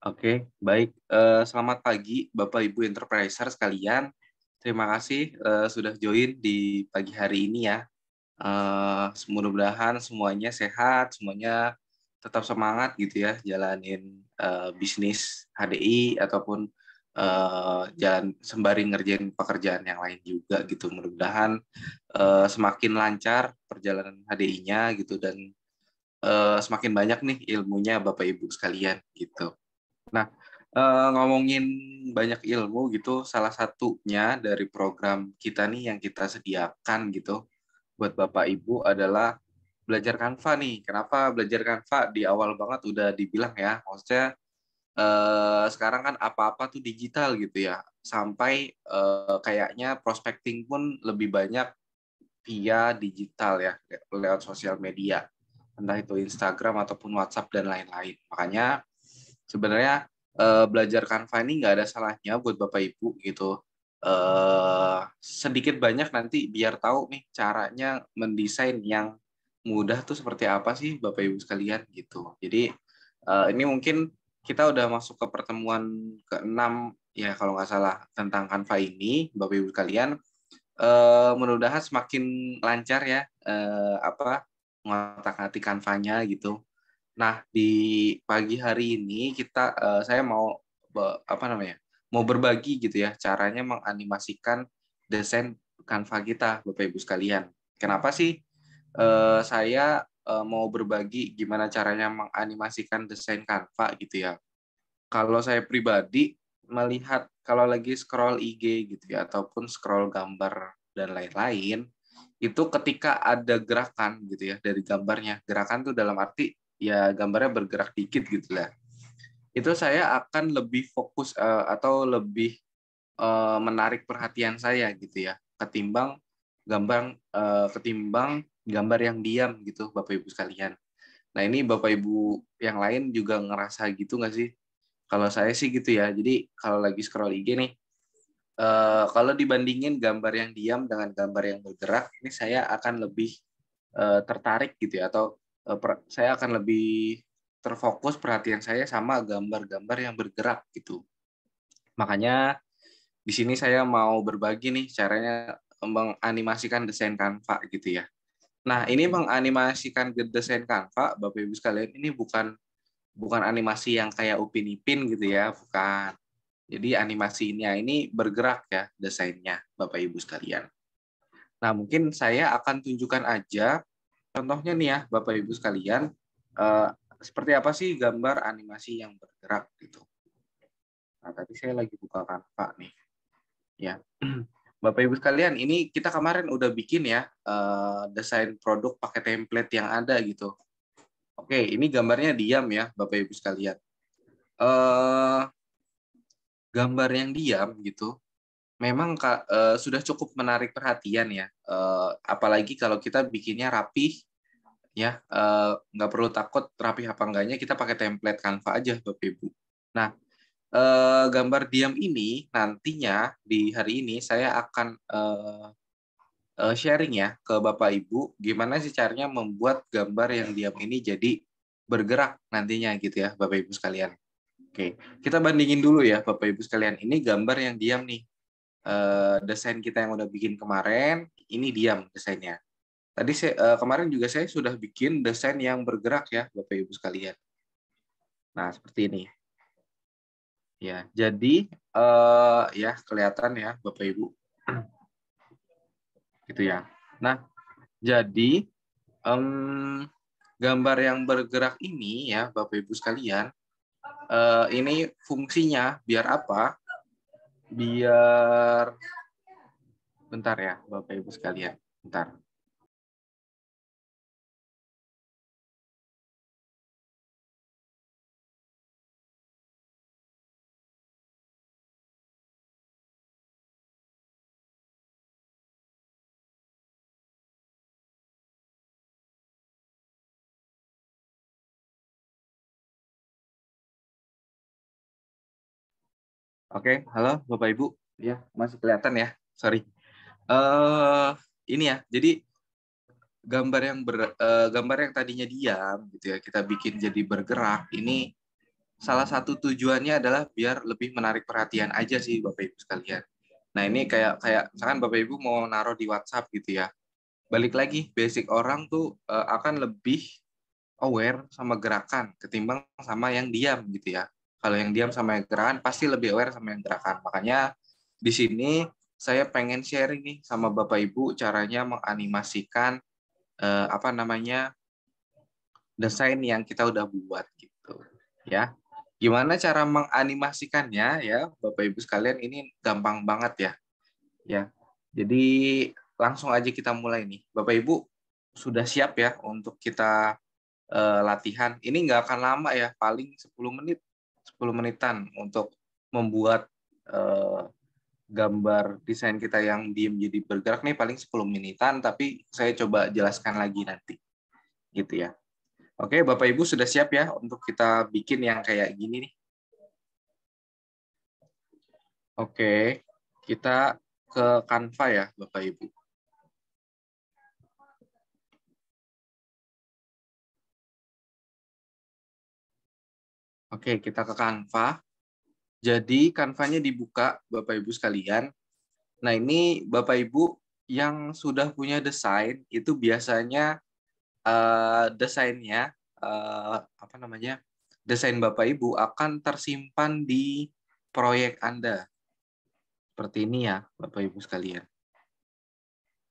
Oke, baik. Selamat pagi, Bapak Ibu Enterpriser sekalian. Terima kasih sudah join di pagi hari ini ya. Mudah-mudahan semuanya sehat, semuanya tetap semangat gitu ya, jalanin bisnis HDI ataupun jalan sembari ngerjain pekerjaan yang lain juga gitu. Mudah-mudahan semakin lancar perjalanan HDI-nya gitu dan semakin banyak nih ilmunya Bapak Ibu sekalian gitu. Nah, ngomongin banyak ilmu gitu, salah satunya dari program kita nih yang kita sediakan gitu buat Bapak Ibu adalah belajar Canva nih. Kenapa belajar Canva? Di awal banget udah dibilang ya, maksudnya sekarang kan apa-apa tuh digital gitu ya, sampai kayaknya prospecting pun lebih banyak via digital ya, lewat sosial media, entah itu Instagram ataupun WhatsApp dan lain-lain. Makanya sebenarnya belajar Canva ini nggak ada salahnya buat Bapak Ibu gitu. Sedikit banyak nanti biar tahu nih caranya mendesain yang mudah tuh seperti apa sih Bapak Ibu sekalian gitu. Jadi ini mungkin kita udah masuk ke pertemuan ke-6 ya kalau nggak salah tentang Canva ini Bapak Ibu sekalian. Mudah-mudahan semakin lancar ya ngotak-ngatik Canva-nya gitu. Nah, di pagi hari ini saya mau apa namanya? Mau berbagi gitu ya caranya menganimasikan desain Canva kita, Bapak Ibu sekalian. Kenapa sih saya mau berbagi gimana caranya menganimasikan desain Canva gitu ya? Kalau saya pribadi melihat kalau lagi scroll IG gitu ya ataupun scroll gambar dan lain-lain, itu ketika ada gerakan gitu ya dari gambarnya. Gerakan tuh dalam arti ya gambarnya bergerak dikit gitu lah. Itu saya akan lebih fokus atau lebih menarik perhatian saya gitu ya ketimbang gambar yang diam gitu Bapak Ibu sekalian. Nah, ini Bapak Ibu yang lain juga ngerasa gitu nggak sih? Kalau saya sih gitu ya. Jadi kalau lagi scroll IG nih, kalau dibandingin gambar yang diam dengan gambar yang bergerak, ini saya akan lebih tertarik gitu ya, atau saya akan lebih terfokus perhatian saya sama gambar-gambar yang bergerak gitu. Makanya di sini saya mau berbagi nih caranya menganimasikan desain Canva gitu ya. Nah, ini menganimasikan desain Canva, Bapak Ibu sekalian, ini bukan bukan animasi yang kayak Upin Ipin gitu ya, bukan. Jadi animasinya ini bergerak ya desainnya, Bapak Ibu sekalian. Nah, mungkin saya akan tunjukkan aja contohnya nih ya, Bapak Ibu sekalian, eh, seperti apa sih gambar animasi yang bergerak gitu. Nah, tadi saya lagi buka Canva nih, ya. Bapak Ibu sekalian, ini kita kemarin udah bikin ya desain produk pakai template yang ada gitu. Oke, ini gambarnya diam ya, Bapak Ibu sekalian. Eh, Gambar yang diam gitu memang sudah cukup menarik perhatian ya. Apalagi kalau kita bikinnya rapih ya, nggak perlu takut rapih apa enggaknya, kita pakai template Canva aja Bapak Ibu. Nah, gambar diam ini nantinya di hari ini saya akan sharing ya ke Bapak Ibu gimana sih caranya membuat gambar yang diam ini jadi bergerak nantinya gitu ya Bapak Ibu sekalian. Oke, kita bandingin dulu ya Bapak Ibu sekalian. Ini gambar yang diam nih. Desain kita yang udah bikin kemarin, ini diam desainnya. Tadi kemarin juga saya sudah bikin desain yang bergerak ya Bapak Ibu sekalian. Nah, seperti ini. Ya, jadi ya kelihatan ya Bapak Ibu. Gitu ya. Nah, jadi gambar yang bergerak ini ya Bapak Ibu sekalian, ini fungsinya biar apa? Biar bentar ya Bapak Ibu sekalian. Bentar. Oke, halo Bapak Ibu. Ya, masih kelihatan ya. Sorry. eh ini ya. Jadi gambar yang tadinya diam gitu ya, kita bikin jadi bergerak. Ini salah satu tujuannya adalah biar lebih menarik perhatian aja sih Bapak Ibu sekalian. Nah, ini kayak kayak misalkan Bapak Ibu mau naruh di WhatsApp gitu ya. Balik lagi, basic orang tuh akan lebih aware sama gerakan ketimbang sama yang diam gitu ya. Kalau yang diam sama yang gerakan pasti lebih aware sama yang gerakan. Makanya di sini saya pengen sharing nih sama Bapak Ibu caranya menganimasikan apa namanya desain yang kita udah buat gitu ya. Gimana cara menganimasikannya ya Bapak Ibu sekalian, ini gampang banget ya. Ya. Jadi langsung aja kita mulai nih. Bapak Ibu sudah siap ya untuk kita latihan. Ini nggak akan lama ya, paling 10 menit, 10 menitan untuk membuat gambar desain kita yang diem jadi bergerak nih paling 10 menitan, tapi saya coba jelaskan lagi nanti. Gitu ya. Oke, Bapak Ibu sudah siap ya untuk kita bikin yang kayak gini nih. Oke, kita ke Canva ya, Bapak Ibu. Oke, kita ke Canva. Jadi Canva-nya dibuka, Bapak Ibu sekalian. Nah, ini Bapak Ibu yang sudah punya desain, itu biasanya desainnya, apa namanya, desain Bapak Ibu akan tersimpan di proyek Anda. Seperti ini ya, Bapak Ibu sekalian.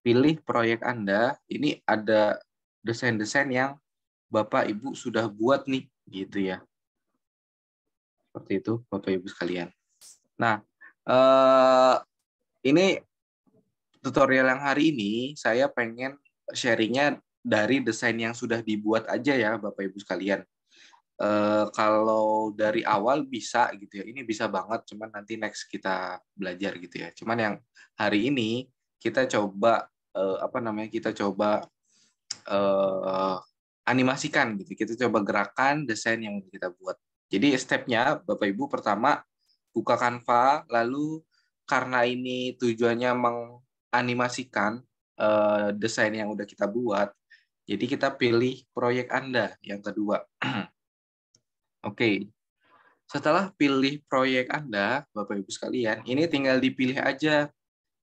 Pilih proyek Anda, ini ada desain-desain yang Bapak Ibu sudah buat nih, gitu ya. Seperti itu, Bapak Ibu sekalian. Nah, ini tutorial yang hari ini saya pengen sharingnya dari desain yang sudah dibuat aja ya, Bapak Ibu sekalian. Kalau dari awal bisa gitu ya, ini bisa banget, cuman nanti next kita belajar gitu ya. Cuman yang hari ini kita coba apa namanya, kita coba animasikan gitu. Kita coba gerakan desain yang kita buat. Jadi stepnya Bapak Ibu pertama buka Canva, lalu karena ini tujuannya menganimasikan desain yang udah kita buat, jadi kita pilih proyek Anda yang kedua. Oke, setelah pilih proyek Anda, Bapak Ibu sekalian, ini tinggal dipilih aja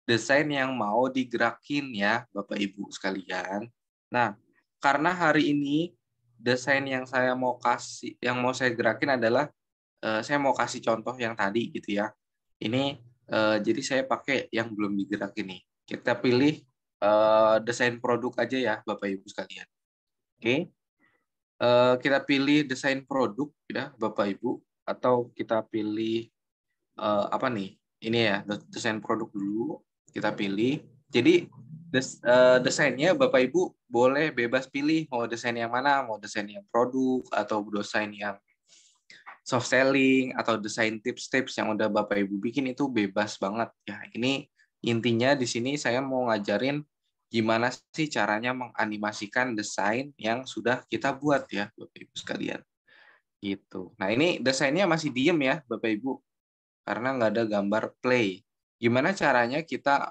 desain yang mau digerakin ya, Bapak Ibu sekalian. Nah, karena hari ini desain yang saya mau kasih, yang mau saya gerakin adalah saya mau kasih contoh yang tadi gitu ya. Ini jadi saya pakai yang belum digerak ini. Kita pilih desain produk aja ya, Bapak Ibu sekalian. Oke, kita pilih desain produk ya, Bapak Ibu, atau kita pilih apa nih? Ini ya, desain produk dulu kita pilih. Jadi desainnya Bapak Ibu boleh bebas pilih mau desain yang mana, mau desain yang produk atau desain yang soft selling atau desain tips-tips yang udah Bapak Ibu bikin, itu bebas banget ya. Ini intinya di sini saya mau ngajarin gimana sih caranya menganimasikan desain yang sudah kita buat ya, Bapak Ibu sekalian. Gitu. Nah, ini desainnya masih diem ya, Bapak Ibu, karena nggak ada gambar play. Gimana caranya kita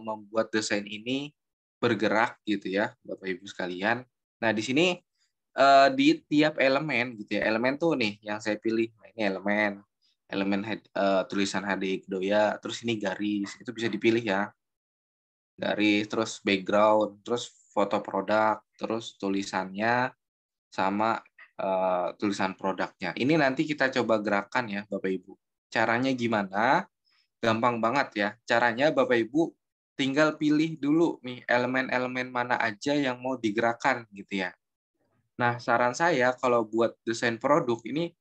membuat desain ini bergerak gitu ya, Bapak Ibu sekalian. Nah, di sini di tiap elemen gitu ya. Elemen tuh nih yang saya pilih. Nah, ini elemen tulisan HD Kedoya, terus ini garis, itu bisa dipilih ya. Garis, terus background, terus foto produk, terus tulisannya sama tulisan produknya. Ini nanti kita coba gerakan ya, Bapak Ibu. Caranya gimana? Gampang banget ya. Caranya Bapak Ibu tinggal pilih dulu nih elemen-elemen mana aja yang mau digerakkan gitu ya. Nah, saran saya kalau buat desain produk ini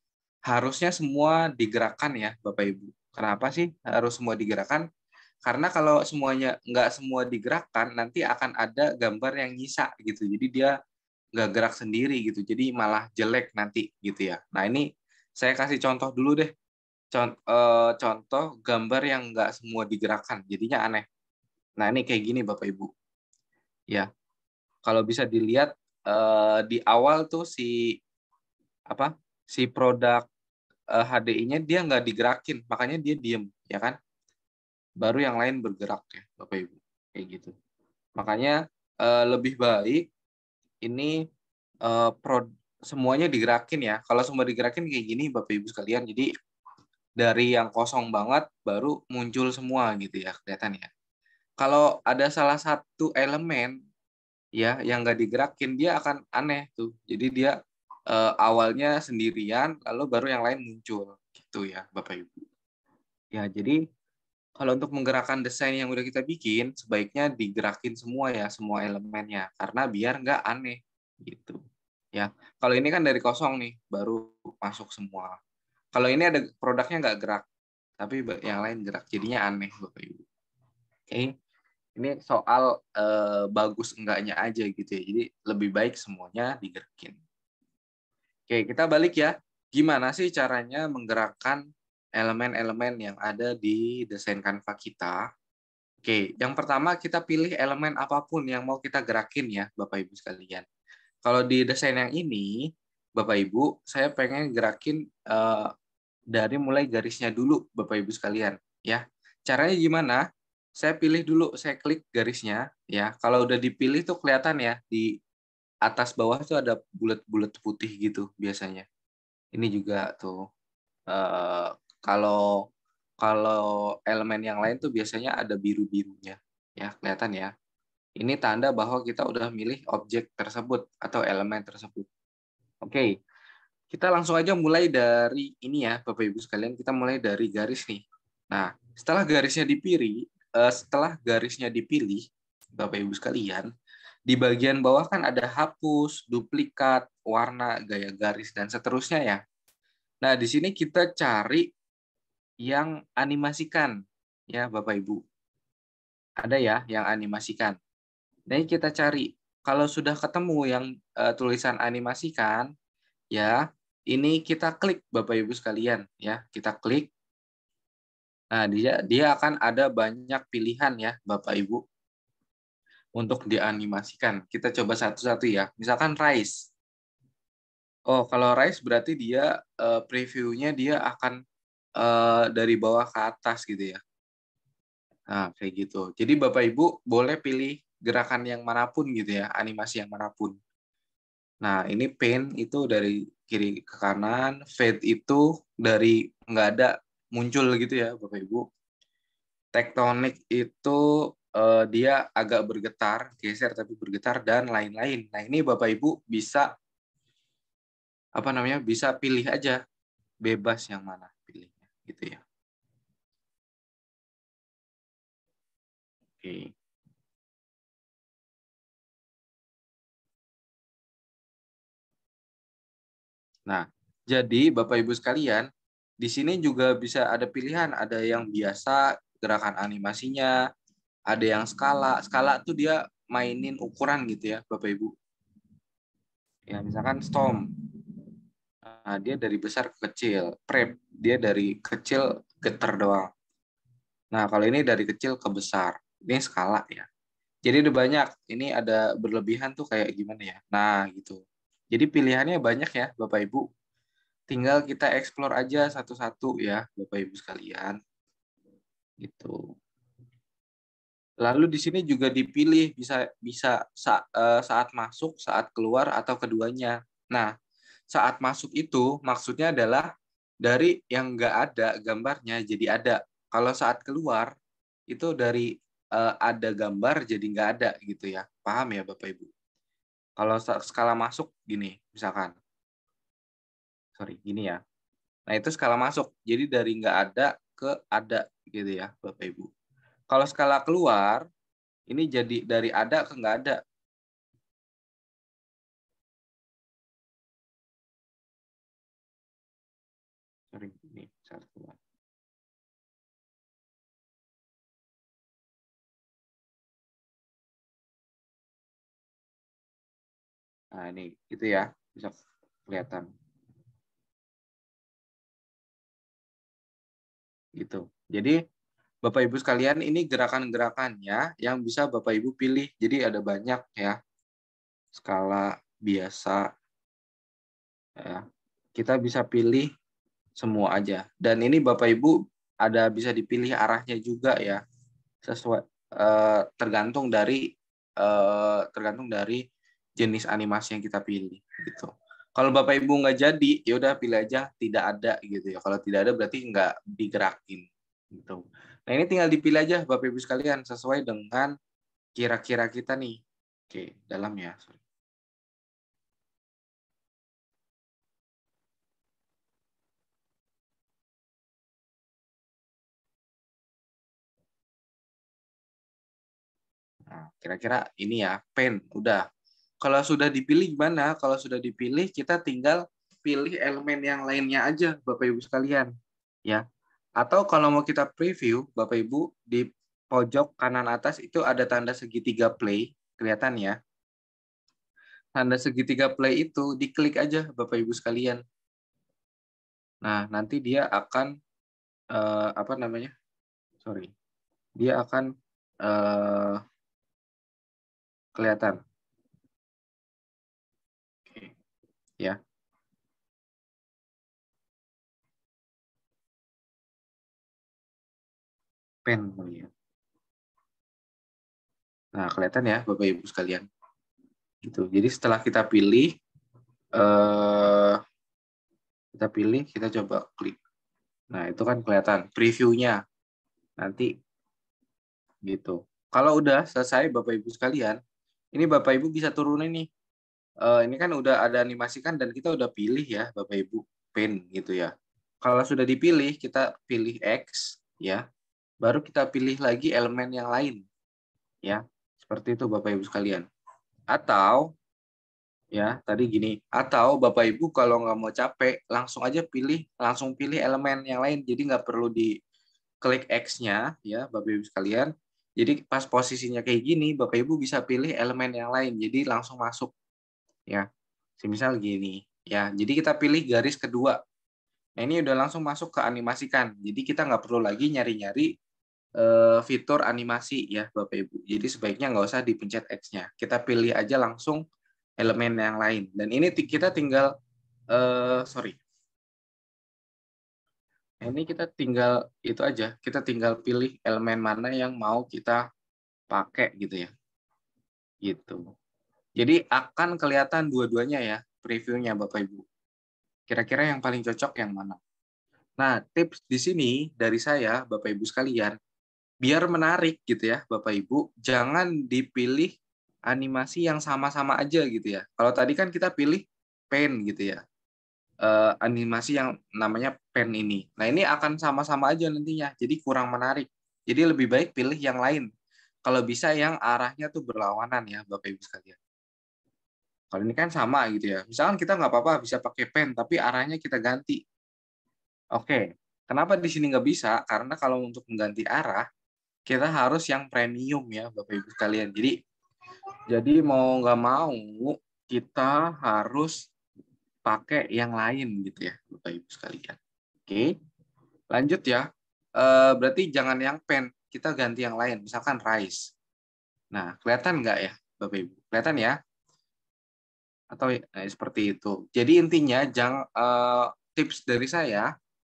harusnya semua digerakkan ya, Bapak Ibu. Kenapa sih harus semua digerakkan? Karena kalau semuanya nggak semua digerakkan, nanti akan ada gambar yang nyisa gitu. Jadi dia nggak gerak sendiri gitu. Jadi malah jelek nanti gitu ya. Nah, ini saya kasih contoh dulu deh. Contoh gambar yang nggak semua digerakkan, jadinya aneh. Nah, ini kayak gini Bapak Ibu. Ya, kalau bisa dilihat di awal tuh si apa si produk HDI-nya dia nggak digerakin, makanya dia diem, ya kan? Baru yang lain bergerak ya, Bapak Ibu, kayak gitu. Makanya lebih baik ini semuanya digerakin ya. Kalau semua digerakin kayak gini Bapak Ibu sekalian, jadi dari yang kosong banget baru muncul semua gitu ya, kelihatan ya. Kalau ada salah satu elemen ya yang nggak digerakin, dia akan aneh tuh. Jadi dia awalnya sendirian, lalu baru yang lain muncul gitu ya Bapak Ibu. Ya, jadi kalau untuk menggerakkan desain yang udah kita bikin, sebaiknya digerakin semua ya, semua elemennya, karena biar nggak aneh gitu. Ya, kalau ini kan dari kosong nih, baru masuk semua. Kalau ini ada produknya nggak gerak, tapi yang lain gerak, jadinya aneh Bapak Ibu. Oke, ini soal bagus enggaknya aja gitu ya. Jadi lebih baik semuanya digerakin. Oke, kita balik ya. Gimana sih caranya menggerakkan elemen-elemen yang ada di desain Canva kita? Oke, yang pertama kita pilih elemen apapun yang mau kita gerakin ya, Bapak Ibu sekalian. Kalau di desain yang ini, Bapak Ibu, saya pengen gerakin dari mulai garisnya dulu, Bapak Ibu sekalian. Ya, caranya gimana? Saya pilih dulu, saya klik garisnya. Ya, kalau udah dipilih tuh kelihatan ya di atas bawah tuh ada bulat-bulat putih gitu biasanya. Ini juga tuh eh, kalau kalau elemen yang lain tuh biasanya ada biru-birunya. Ya, kelihatan ya. Ini tanda bahwa kita udah milih objek tersebut atau elemen tersebut. Oke, kita langsung aja mulai dari ini ya, Bapak Ibu sekalian. Kita mulai dari garis nih. Nah, setelah garisnya dipilih, Bapak Ibu sekalian, di bagian bawah kan ada hapus, duplikat, warna, gaya garis, dan seterusnya ya. Nah, di sini kita cari yang animasikan, ya Bapak Ibu. Ada ya yang animasikan. Nah, kita cari. Kalau sudah ketemu yang tulisan animasikan, ya, ini kita klik Bapak Ibu sekalian, ya, kita klik. Nah, dia akan ada banyak pilihan ya Bapak Ibu untuk dianimasikan. Kita coba satu-satu ya. Misalkan Rise. Oh, kalau Rise berarti dia previewnya dia akan dari bawah ke atas gitu ya. Nah, kayak gitu. Jadi Bapak Ibu boleh pilih gerakan yang manapun gitu ya, animasi yang manapun. Nah, ini paint itu dari kiri ke kanan, fade itu dari nggak ada muncul gitu ya, Bapak Ibu. Tektonik itu dia agak bergetar, geser tapi bergetar dan lain-lain. Nah, ini Bapak Ibu bisa apa namanya? Bisa pilih aja bebas yang mana pilihnya gitu ya. Oke. Nah, jadi Bapak Ibu sekalian, di sini juga bisa ada pilihan, ada yang biasa gerakan animasinya, ada yang skala. Skala tuh dia mainin ukuran gitu ya, Bapak Ibu. Ya, misalkan Storm. Nah, dia dari besar ke kecil. Prep, dia dari kecil getar doang. Nah, kalau ini dari kecil ke besar. Ini skala ya. Jadi ada banyak. Ini ada berlebihan tuh kayak gimana ya. Nah, gitu. Jadi pilihannya banyak ya, Bapak Ibu. Tinggal kita explore aja satu-satu ya, Bapak Ibu sekalian. Gitu. Lalu di sini juga dipilih bisa bisa saat masuk, saat keluar atau keduanya. Nah, saat masuk itu maksudnya adalah dari yang nggak ada gambarnya jadi ada. Kalau saat keluar itu dari ada gambar jadi nggak ada gitu ya. Paham ya Bapak Ibu? Kalau skala masuk gini, misalkan, sorry, gini ya. Nah itu skala masuk. Jadi dari nggak ada ke ada gitu ya Bapak Ibu. Kalau skala keluar ini jadi dari ada ke nggak ada. Sorry, ini satu. Nah, ini gitu ya. Bisa kelihatan gitu. Jadi Bapak Ibu sekalian ini gerakan-gerakannya yang bisa Bapak Ibu pilih. Jadi ada banyak ya. Skala biasa ya. Kita bisa pilih semua aja. Dan ini Bapak Ibu ada bisa dipilih arahnya juga ya. Sesuai tergantung dari jenis animasi yang kita pilih gitu. Kalau Bapak Ibu nggak jadi, ya udah pilih aja tidak ada gitu ya. Kalau tidak ada berarti nggak digerakin gitu. Nah ini tinggal dipilih aja Bapak Ibu sekalian sesuai dengan kira-kira kita nih. Oke, dalam ya. Sorry. Nah, kira-kira ini ya, pen, udah. Kalau sudah dipilih gimana? Kalau sudah dipilih, kita tinggal pilih elemen yang lainnya aja, Bapak Ibu sekalian. Ya. Atau kalau mau kita preview, Bapak Ibu, di pojok kanan atas itu ada tanda segitiga play, kelihatan ya. Tanda segitiga play itu diklik aja, Bapak Ibu sekalian. Nah, nanti dia akan, apa namanya? Sorry. Dia akan kelihatan. Oke. Ya. Pen. Nah, kelihatan ya Bapak Ibu sekalian. Gitu. Jadi setelah eh, kita pilih, kita coba klik. Nah, itu kan kelihatan previewnya nanti gitu. Kalau udah selesai Bapak Ibu sekalian, ini Bapak Ibu bisa turunin nih. Ini kan udah ada animasikan dan kita udah pilih ya Bapak Ibu pen gitu ya. Kalau sudah dipilih, kita pilih X ya. Baru kita pilih lagi elemen yang lain ya. Seperti itu Bapak Ibu sekalian. Atau ya tadi gini, atau Bapak Ibu kalau nggak mau capek langsung pilih elemen yang lain, jadi nggak perlu di klik X-nya ya Bapak Ibu sekalian. Jadi pas posisinya kayak gini Bapak Ibu bisa pilih elemen yang lain, jadi langsung masuk ya. Semisal gini ya, jadi kita pilih garis kedua. Nah ini udah langsung masuk ke animasikan, jadi kita nggak perlu lagi nyari-nyari fitur animasi ya Bapak Ibu. Jadi sebaiknya nggak usah dipencet X-nya. Kita pilih aja langsung elemen yang lain. Dan ini kita tinggal, sorry, ini kita tinggal itu aja. Kita tinggal pilih elemen mana yang mau kita pakai gitu ya. Gitu. Jadi akan kelihatan dua-duanya ya previewnya Bapak Ibu. Kira-kira yang paling cocok yang mana? Nah, tips di sini dari saya Bapak Ibu sekalian, biar menarik gitu ya Bapak Ibu, jangan dipilih animasi yang sama-sama aja gitu ya. Kalau tadi kan kita pilih pen gitu ya, animasi yang namanya pen ini. Nah ini akan sama-sama aja nantinya, jadi kurang menarik. Jadi lebih baik pilih yang lain. Kalau bisa yang arahnya tuh berlawanan ya Bapak Ibu sekalian. Kalau ini kan sama gitu ya. Misalkan kita nggak apa-apa bisa pakai pen, tapi arahnya kita ganti. Oke, kenapa di sini nggak bisa? Karena kalau untuk mengganti arah, kita harus yang premium ya Bapak Ibu sekalian. Jadi mau nggak mau kita harus pakai yang lain gitu ya Bapak Ibu sekalian. Oke, lanjut ya. Berarti jangan yang pen, kita ganti yang lain. Misalkan rice. Nah, kelihatan nggak ya Bapak Ibu? Kelihatan ya? Atau seperti itu. Jadi intinya jangan, tips dari saya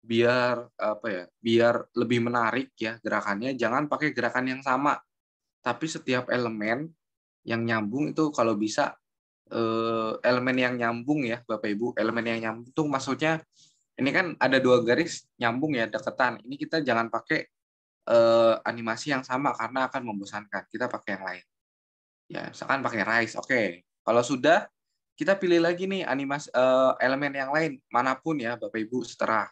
biar apa ya? Biar lebih menarik ya gerakannya, jangan pakai gerakan yang sama. Tapi setiap elemen yang nyambung itu kalau bisa, elemen yang nyambung ya Bapak Ibu, elemen yang nyambung itu maksudnya ini kan ada dua garis nyambung ya deketan. Ini kita jangan pakai animasi yang sama karena akan membosankan. Kita pakai yang lain. Ya, misalkan pakai rice. Oke. Kalau sudah kita pilih lagi nih animasi elemen yang lain manapun ya Bapak Ibu seterah.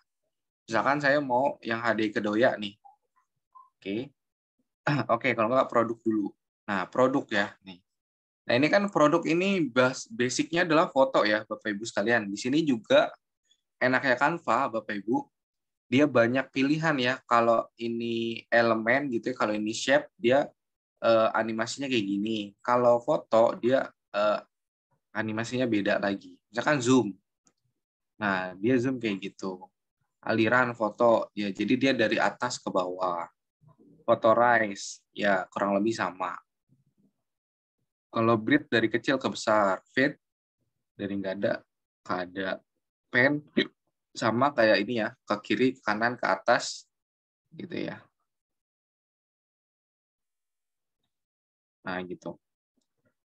Misalkan saya mau yang HD Kedoya nih. Oke. Oke, kalau nggak produk dulu. Nah, produk ya nih. Nah, ini kan produk ini basicnya adalah foto ya, Bapak Ibu sekalian. Di sini juga enaknya Canva, Bapak Ibu, dia banyak pilihan ya. Kalau ini elemen gitu ya, kalau ini shape, dia animasinya kayak gini. Kalau foto, dia animasinya beda lagi. Misalkan zoom. Nah, dia zoom kayak gitu. Aliran foto, ya jadi dia dari atas ke bawah. Fotorize, ya kurang lebih sama. Kalau breed dari kecil ke besar, fade dari nggak ada ke ada, pen sama kayak ini ya, ke kiri, ke kanan, ke atas gitu ya. Nah, gitu.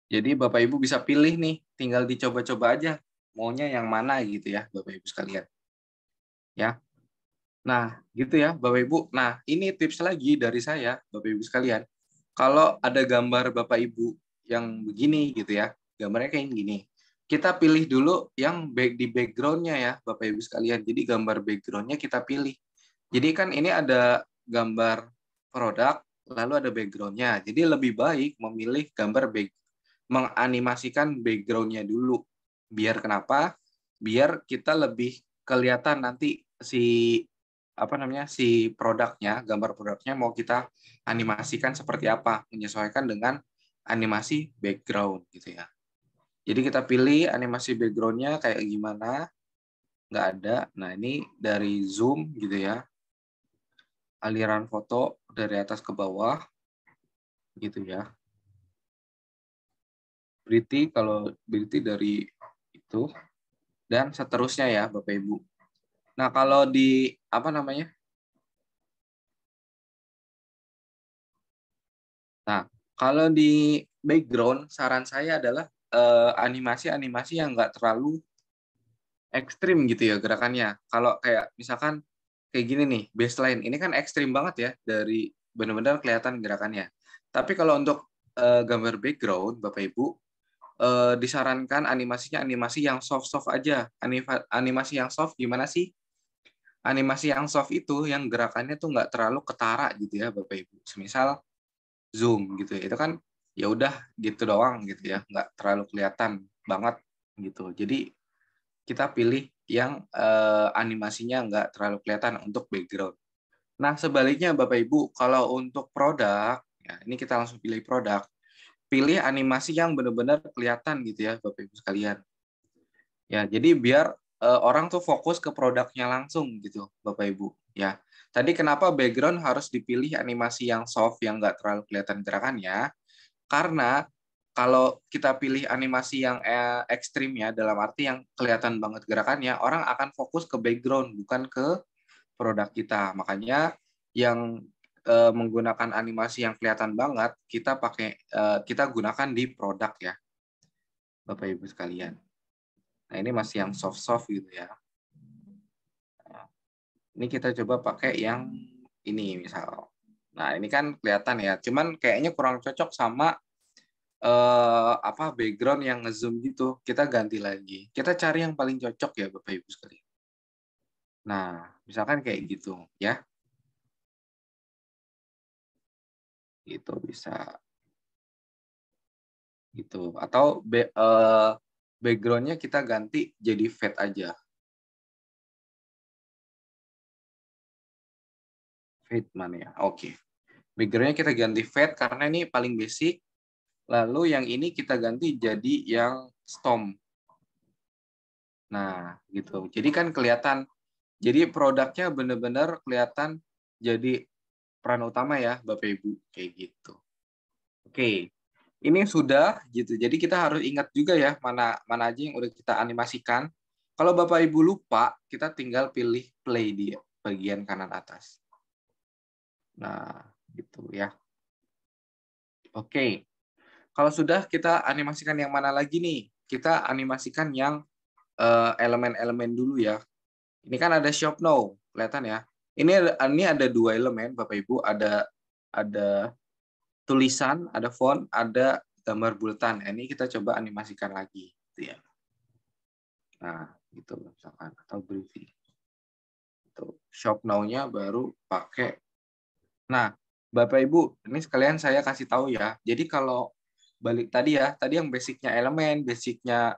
Jadi Bapak Ibu bisa pilih nih, tinggal dicoba-coba aja. maunya yang mana gitu ya, Bapak Ibu sekalian. Ya. Nah, gitu ya, Bapak Ibu. Nah, ini tips lagi dari saya, Bapak Ibu sekalian. Kalau ada gambar Bapak Ibu yang begini gitu ya, gambarnya kayak gini. Kita pilih dulu yang di background-nya ya, Bapak Ibu sekalian. Jadi gambar background-nya kita pilih. Jadi kan ini ada gambar produk, lalu ada background-nya. Jadi lebih baik memilih gambar menganimasikan background-nya dulu. Biar kenapa? Biar kita lebih kelihatan nanti si produknya, gambar produknya mau kita animasikan seperti apa, menyesuaikan dengan animasi background gitu ya. Jadi kita pilih animasi background-nya kayak gimana, nggak ada. Nah ini dari zoom gitu ya, aliran foto dari atas ke bawah gitu ya. Berarti dari itu dan seterusnya ya Bapak Ibu. Nah kalau di apa namanya? Nah, kalau di background, saran saya adalah animasi-animasi yang nggak terlalu ekstrim gitu ya gerakannya. Kalau kayak misalkan kayak gini nih, baseline. Ini kan ekstrim banget ya, dari benar-benar kelihatan gerakannya. Tapi kalau untuk gambar background, Bapak Ibu, disarankan animasinya animasi yang soft-soft aja. Animasi yang soft gimana sih? Animasi yang soft itu yang gerakannya tuh nggak terlalu ketara gitu ya, Bapak Ibu. Semisal zoom gitu ya, itu kan ya udah gitu doang gitu ya, nggak terlalu kelihatan banget gitu. Jadi kita pilih yang animasinya nggak terlalu kelihatan untuk background. Nah sebaliknya Bapak Ibu, kalau untuk produk, ya ini kita langsung pilih produk, pilih animasi yang benar-benar kelihatan gitu ya Bapak Ibu sekalian. Ya jadi biar orang tuh fokus ke produknya langsung gitu Bapak Ibu. Ya tadi kenapa background harus dipilih animasi yang soft yang nggak terlalu kelihatan gerakannya? Karena kalau kita pilih animasi yang ekstrim ya, dalam arti yang kelihatan banget gerakannya, orang akan fokus ke background, bukan ke produk kita. Makanya yang menggunakan animasi yang kelihatan banget, kita gunakan di produk ya, Bapak Ibu sekalian. Nah ini masih yang soft-soft gitu ya. Nah, ini kita coba pakai yang ini misal. Nah ini kan kelihatan ya, cuman kayaknya kurang cocok sama background yang ngezoom gitu, kita ganti lagi. Kita cari yang paling cocok ya Bapak Ibu sekalian. Nah, misalkan kayak gitu ya. Gitu bisa gitu. Atau background-nya kita ganti jadi fade aja. Fade mana ya? Oke. Background-nya kita ganti fade karena ini paling basic. Lalu yang ini kita ganti jadi yang stomp. Nah, gitu. Jadi kan kelihatan. Jadi produknya benar-benar kelihatan jadi peran utama ya Bapak Ibu kayak gitu. Oke. Ini sudah gitu. Jadi kita harus ingat juga ya mana mana aja yang udah kita animasikan. Kalau Bapak Ibu lupa, kita tinggal pilih play di bagian kanan atas. Nah, gitu ya. Oke. Kalau sudah kita animasikan yang mana lagi nih? Kita animasikan yang elemen-elemen dulu ya. Ini kan ada shop now, kelihatan ya. Ini ada dua elemen Bapak Ibu, ada tulisan, ada font, ada gambar bulatan. Ini kita coba animasikan lagi, gitu ya. Nah, gitu misalkan atau briefing. Itu shop now-nya baru pakai. Nah, Bapak Ibu, ini sekalian saya kasih tahu ya. Jadi kalau balik tadi ya, tadi yang basicnya elemen, basicnya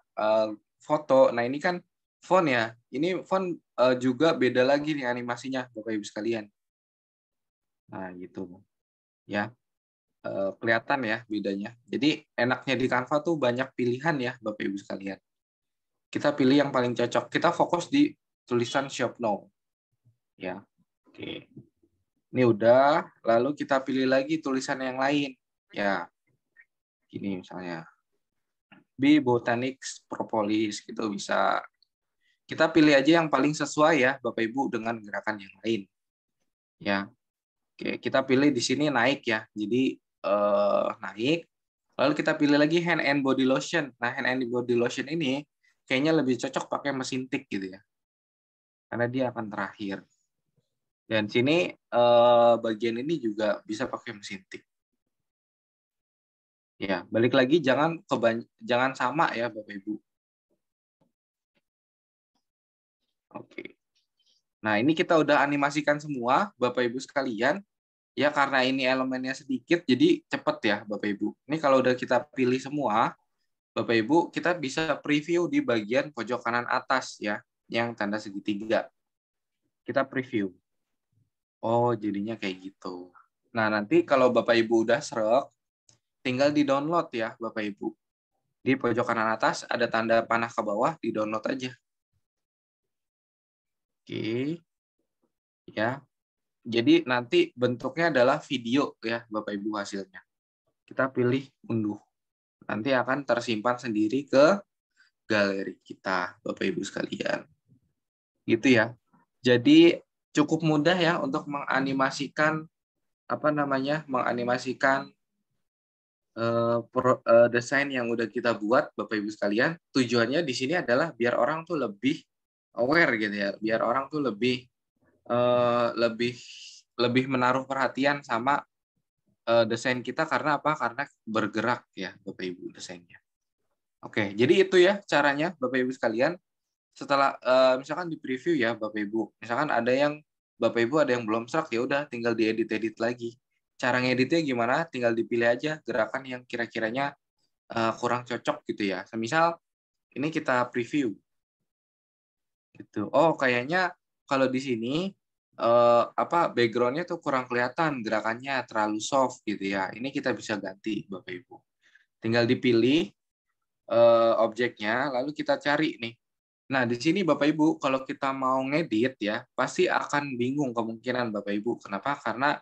foto. Nah, ini kan font ya. Ini font juga beda lagi nih animasinya, Bapak Ibu sekalian. Nah, gitu. Ya. Kelihatan ya bedanya. Jadi enaknya di Canva tuh banyak pilihan ya Bapak Ibu sekalian. Kita pilih yang paling cocok. Kita fokus di tulisan shop now. Ya. Oke. Ini udah, lalu kita pilih lagi tulisan yang lain. Ya. Gini misalnya. B Botanics Propolis gitu bisa. Kita pilih aja yang paling sesuai ya Bapak Ibu dengan gerakan yang lain. Ya. Oke, kita pilih di sini naik ya. Jadi naik. Lalu kita pilih lagi hand and body lotion. Nah, hand and body lotion ini kayaknya lebih cocok pakai mesin tik gitu ya, karena dia akan terakhir. Dan sini bagian ini juga bisa pakai mesin tik. Ya, balik lagi jangan sama ya Bapak Ibu. Oke. Nah, ini kita udah animasikan semua Bapak Ibu sekalian. Ya, karena ini elemennya sedikit, jadi cepet ya Bapak Ibu. Ini kalau udah kita pilih semua, Bapak Ibu, kita bisa preview di bagian pojok kanan atas ya, yang tanda segitiga. Kita preview. Oh, jadinya kayak gitu. Nah, nanti kalau Bapak Ibu udah srek, tinggal di-download ya Bapak Ibu. Di pojok kanan atas ada tanda panah ke bawah, di-download aja. Oke. Ya. Jadi nanti bentuknya adalah video ya Bapak Ibu hasilnya. Kita pilih unduh. Nanti akan tersimpan sendiri ke galeri kita, Bapak Ibu sekalian. Gitu ya. Jadi cukup mudah ya untuk menganimasikan menganimasikan desain yang udah kita buat, Bapak Ibu sekalian. Tujuannya di sini adalah biar orang tuh lebih aware gitu ya, biar orang tuh lebih eh, lebih lebih menaruh perhatian sama desain kita karena apa? Karena bergerak ya, Bapak Ibu desainnya. Oke, jadi itu ya caranya, Bapak Ibu sekalian. Setelah misalkan di preview ya, Bapak Ibu. Misalkan ada yang Bapak Ibu ada yang belum serak, ya udah tinggal diedit-edit lagi. Cara ngeditnya gimana? Tinggal dipilih aja gerakan yang kira-kiranya kurang cocok gitu ya. Semisal ini kita preview gitu. Oh, kayaknya kalau di sini backgroundnya tuh kurang kelihatan, gerakannya terlalu soft gitu ya. Ini kita bisa ganti, Bapak Ibu. Tinggal dipilih objeknya, lalu kita cari nih. Nah, di sini Bapak Ibu, kalau kita mau ngedit ya, pasti akan bingung kemungkinan Bapak Ibu. Kenapa? Karena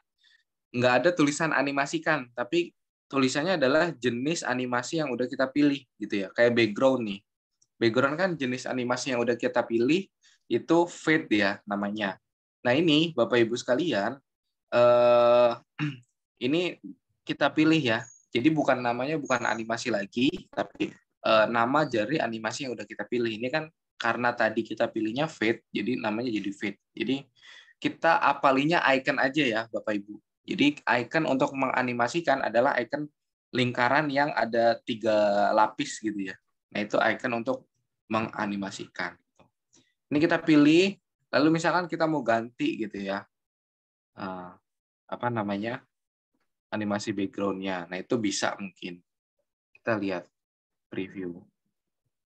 nggak ada tulisan animasikan, tapi tulisannya adalah jenis animasi yang udah kita pilih gitu ya. Kayak background nih. Background kan jenis animasi yang udah kita pilih itu fade ya namanya. Nah, ini Bapak Ibu sekalian, eh, ini kita pilih ya. Jadi namanya bukan animasi lagi, tapi nama dari animasi yang udah kita pilih. Ini kan karena tadi kita pilihnya fade, jadi namanya jadi fade. Jadi kita apalinya icon aja ya, Bapak Ibu. Jadi icon untuk menganimasikan adalah icon lingkaran yang ada 3 lapis gitu ya. Nah, itu icon untuk menganimasikan. Ini kita pilih, lalu misalkan kita mau ganti gitu ya, eh, apa namanya animasi background-nya. Nah, itu bisa mungkin. Kita lihat preview.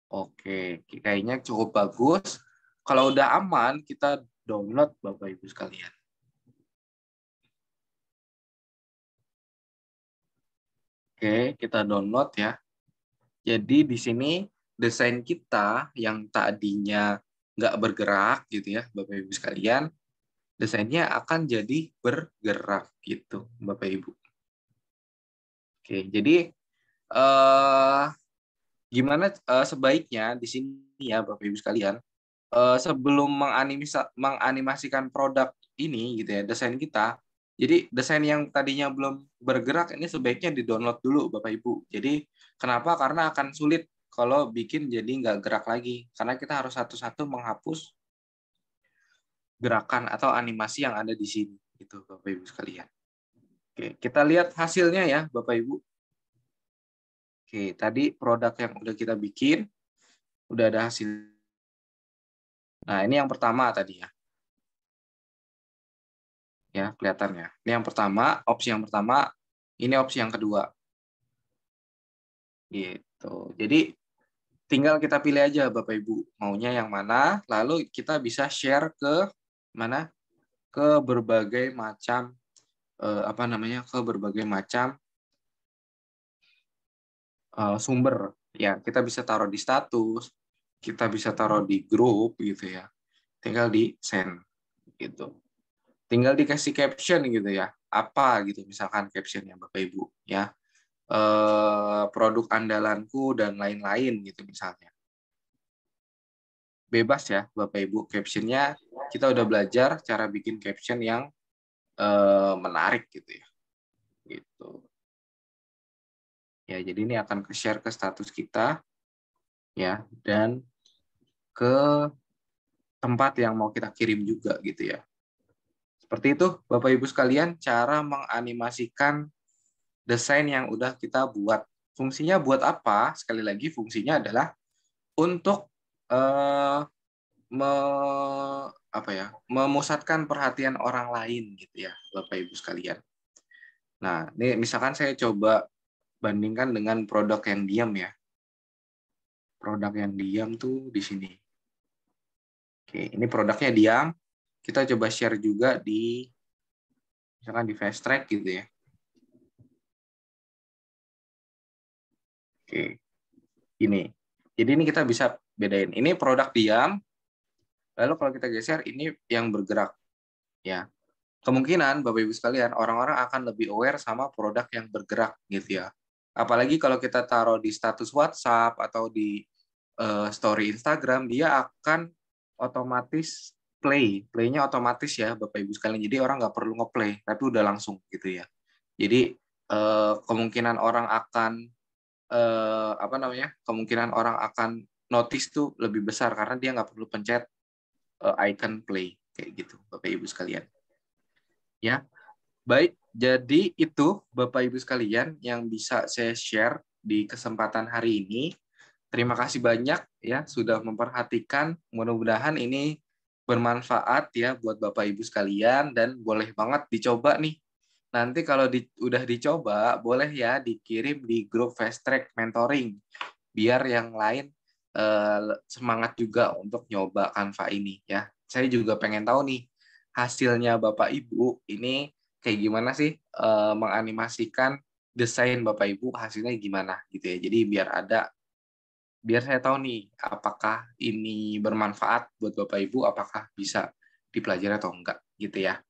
Oke, kayaknya cukup bagus. Kalau udah aman, kita download Bapak Ibu sekalian. Oke, kita download ya. Jadi di sini desain kita yang tadinya nggak bergerak gitu ya, Bapak Ibu sekalian, desainnya akan jadi bergerak gitu, Bapak Ibu. Oke, jadi eh, gimana sebaiknya di sini ya Bapak Ibu sekalian, sebelum menganimasikan produk ini gitu ya, desain kita. Jadi desain yang tadinya belum bergerak ini sebaiknya di-download dulu Bapak Ibu. Jadi kenapa? Karena akan sulit kalau bikin jadi nggak gerak lagi. Karena kita harus satu-satu menghapus gerakan atau animasi yang ada di sini gitu Bapak Ibu sekalian. Oke, kita lihat hasilnya ya Bapak Ibu. Oke, tadi produk yang udah kita bikin udah ada hasil. Nah, ini yang pertama tadi ya. Ya, kelihatannya. Ini yang pertama, opsi yang pertama, ini opsi yang kedua. Gitu. Jadi tinggal kita pilih aja Bapak Ibu maunya yang mana, lalu kita bisa share ke mana? Ke berbagai macam ke berbagai macam sumber. Ya, kita bisa taruh di status, kita bisa taruh di grup gitu ya. Tinggal di send gitu. Tinggal dikasih caption gitu ya. Apa gitu misalkan captionnya Bapak Ibu ya. Produk andalanku dan lain-lain gitu misalnya. Bebas ya Bapak Ibu captionnya. Kita udah belajar cara bikin caption yang menarik gitu ya. Gitu. Ya, jadi ini akan ke-share ke status kita ya, dan ke tempat yang mau kita kirim juga gitu ya. Seperti itu Bapak Ibu sekalian cara menganimasikan desain yang udah kita buat. Fungsinya buat apa? Sekali lagi fungsinya adalah untuk me, memusatkan perhatian orang lain gitu ya, Bapak Ibu sekalian. Nah, ini misalkan saya coba bandingkan dengan produk yang diam ya. Produk yang diam tuh di sini. Oke, ini produknya diam. Kita coba share juga di misalkan di Fast Track gitu ya. Oke, ini. Jadi ini kita bisa bedain. Ini produk diam. Lalu kalau kita geser ini yang bergerak ya. Kemungkinan Bapak Ibu sekalian orang-orang akan lebih aware sama produk yang bergerak gitu ya. Apalagi kalau kita taruh di status WhatsApp atau di story Instagram, dia akan otomatis playnya otomatis ya Bapak Ibu sekalian. Jadi orang nggak perlu ngeplay, tapi udah langsung gitu ya. Jadi kemungkinan orang akan kemungkinan orang akan notice tuh lebih besar karena dia nggak perlu pencet icon play kayak gitu Bapak Ibu sekalian. Ya, baik. Jadi itu Bapak Ibu sekalian yang bisa saya share di kesempatan hari ini. Terima kasih banyak ya sudah memperhatikan. Mudah-mudahan ini bermanfaat ya buat Bapak Ibu sekalian dan boleh banget dicoba nih. Nanti kalau udah dicoba, boleh ya dikirim di grup Fast Track Mentoring biar yang lain semangat juga untuk nyoba Canva ini ya. Saya juga pengen tahu nih hasilnya Bapak Ibu ini kayak gimana sih menganimasikan desain Bapak Ibu hasilnya gimana gitu ya. Jadi biar saya tahu nih apakah ini bermanfaat buat Bapak Ibu, apakah bisa dipelajari atau enggak gitu ya.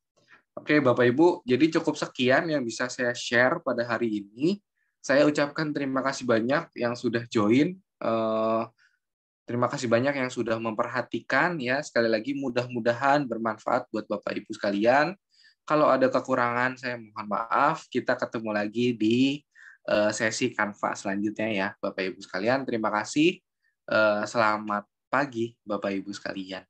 Oke Bapak Ibu, jadi cukup sekian yang bisa saya share pada hari ini. Saya ucapkan terima kasih banyak yang sudah join. Terima kasih banyak yang sudah memperhatikan ya. Sekali lagi mudah-mudahan bermanfaat buat Bapak Ibu sekalian. Kalau ada kekurangan saya mohon maaf. Kita ketemu lagi di sesi Canva selanjutnya ya Bapak Ibu sekalian. Terima kasih. Selamat pagi Bapak Ibu sekalian.